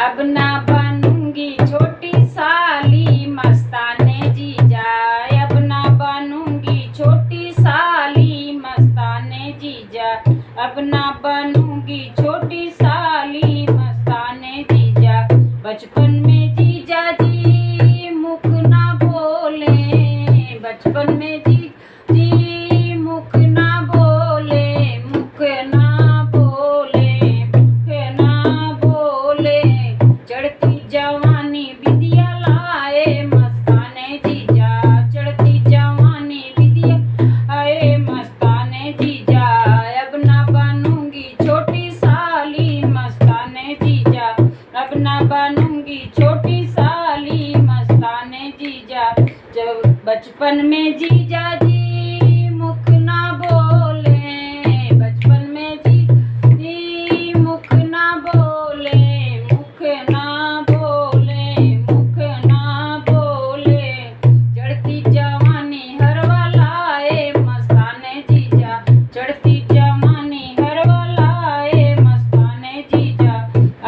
अब ना बनूंगी छोटी साली मस्ताने जीजा। अब ना बनूंगी छोटी साली मस्ताने जीजा। अब ना बनूंगी छोटी साली मस्ताने जीजा। बचपन में जीजा जी मुख ना बोले, बचपन में जी मुख ना बोले, मुख ना बोले, मुख ना बोले। चढ़ती जवानी विद्या लाए मस्ताने जीजा। चढ़ती जवानी विद्या आए मस्ताने जीजा। अब ना बनूंगी छोटी साली मस्ताने जीजा। अब ना बनूंगी छोटी साली मस्ताने जीजा। जब बचपन में जीजा जी मुख ना बोले, बचपन में जी मुख ना बोले, मुख ना बोले, मुख ना बोले। चढ़ती जवानी हरवा लाए मस्ताने जीजा। चढ़ती जवानी हरवा लाए मस्ताने जीजा।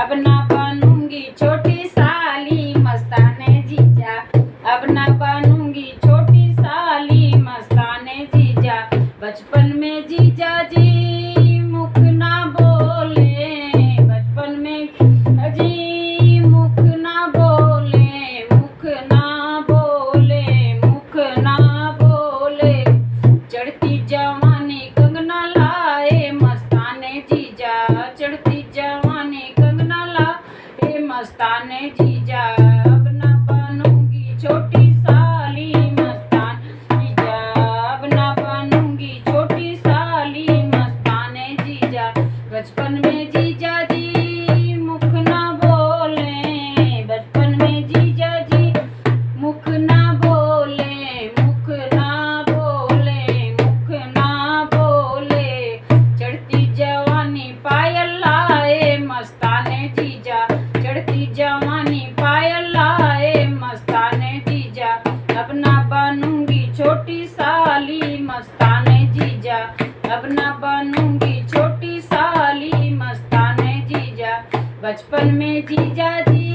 अब ना बनूंगी छोटी साली मस्ताने जीजा। अब ना बनूंगी छोटी साली मस्ताने जीजा। बचपन में जीजा जी मुख ना बोले, बचपन में जी मुख ना बोले, मुख ना बोले, मुख ना बोले। चढ़ती जवानी कंगना लाए मस्ताने जीजा। चढ़ती जवानी कंगना लाए मस्ताने जीजा। अब ना बनूंगी छोटी साली मस्तान जीजा। अब ना बनूंगी छोटी साली मस्ताने जीजा। बचपन में जीजा जी मुख ना बोले, बचपन में जीजा जी मुख ना बोले, मुख ना बोले, मुख ना बोले। चढ़ती जवानी पायल लाए मस्ताने जीजा। चढ़ती जवानी पायल लाए मस्ताने जीजा। अब ना बनूंगी छोटी साली मस्ताने जीजा। अब ना बनूंगी छोटी साली मस्ताने जीजा। बचपन में जीजा जी